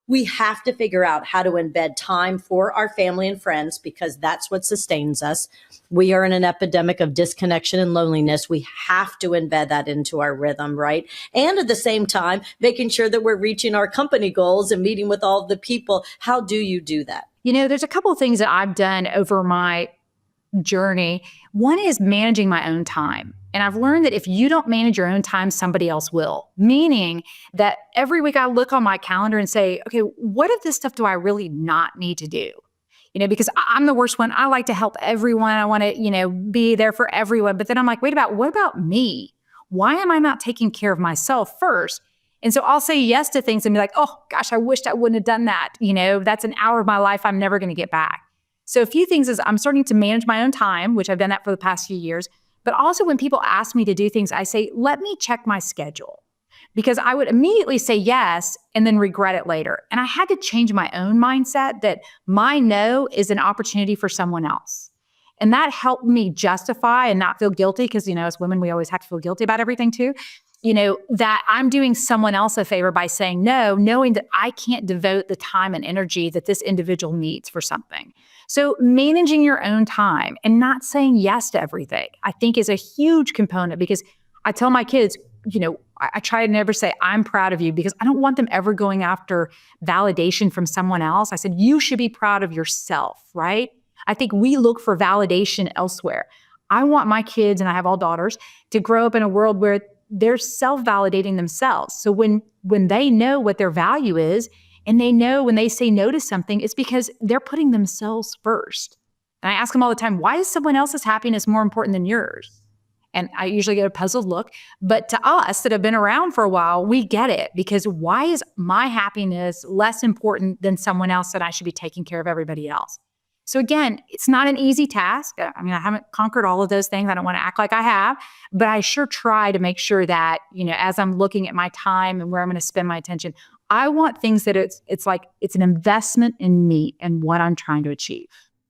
We have to figure out how to embed time for our family and friends because that's what sustains us. We are in an epidemic of disconnection and loneliness. We have to embed that into our rhythm, right? And at the same time, making sure that we're reaching our company goals and meeting with all the people. How do you do that? There's a couple of things that I've done over my journey. One is managing my own time. And I've learned that if you don't manage your own time, somebody else will. Meaning that every week I look on my calendar and say, okay, what of this stuff do I really not need to do? Because I'm the worst one. I like to help everyone. I want to, be there for everyone. But then I'm like, what about me? Why am I not taking care of myself first? And so I'll say yes to things and be like, oh gosh, I wished I wouldn't have done that. That's an hour of my life I'm never going to get back. So a few things is I'm starting to manage my own time, which I've done that for the past few years. But also when people ask me to do things, I say, let me check my schedule. Because I would immediately say yes and then regret it later. And I had to change my own mindset that my no is an opportunity for someone else. And that helped me justify and not feel guilty because, as women, we always have to feel guilty about everything too. That I'm doing someone else a favor by saying no, knowing that I can't devote the time and energy that this individual needs for something. So managing your own time and not saying yes to everything, I think is a huge component because I tell my kids, I try to never say, I'm proud of you because I don't want them ever going after validation from someone else. I said, you should be proud of yourself, right? I think we look for validation elsewhere. I want my kids, and I have all daughters, to grow up in a world where they're self-validating themselves. So when they know what their value is, and they know when they say no to something, it's because they're putting themselves first. And I ask them all the time, why is someone else's happiness more important than yours? And I usually get a puzzled look. But to us that have been around for a while, we get it. Because why is my happiness less important than someone else that I should be taking care of everybody else? So again, it's not an easy task. I mean, I haven't conquered all of those things. I don't want to act like I have, but I sure try to make sure that, as I'm looking at my time and where I'm going to spend my attention, I want things that it's like it's an investment in me and what I'm trying to achieve.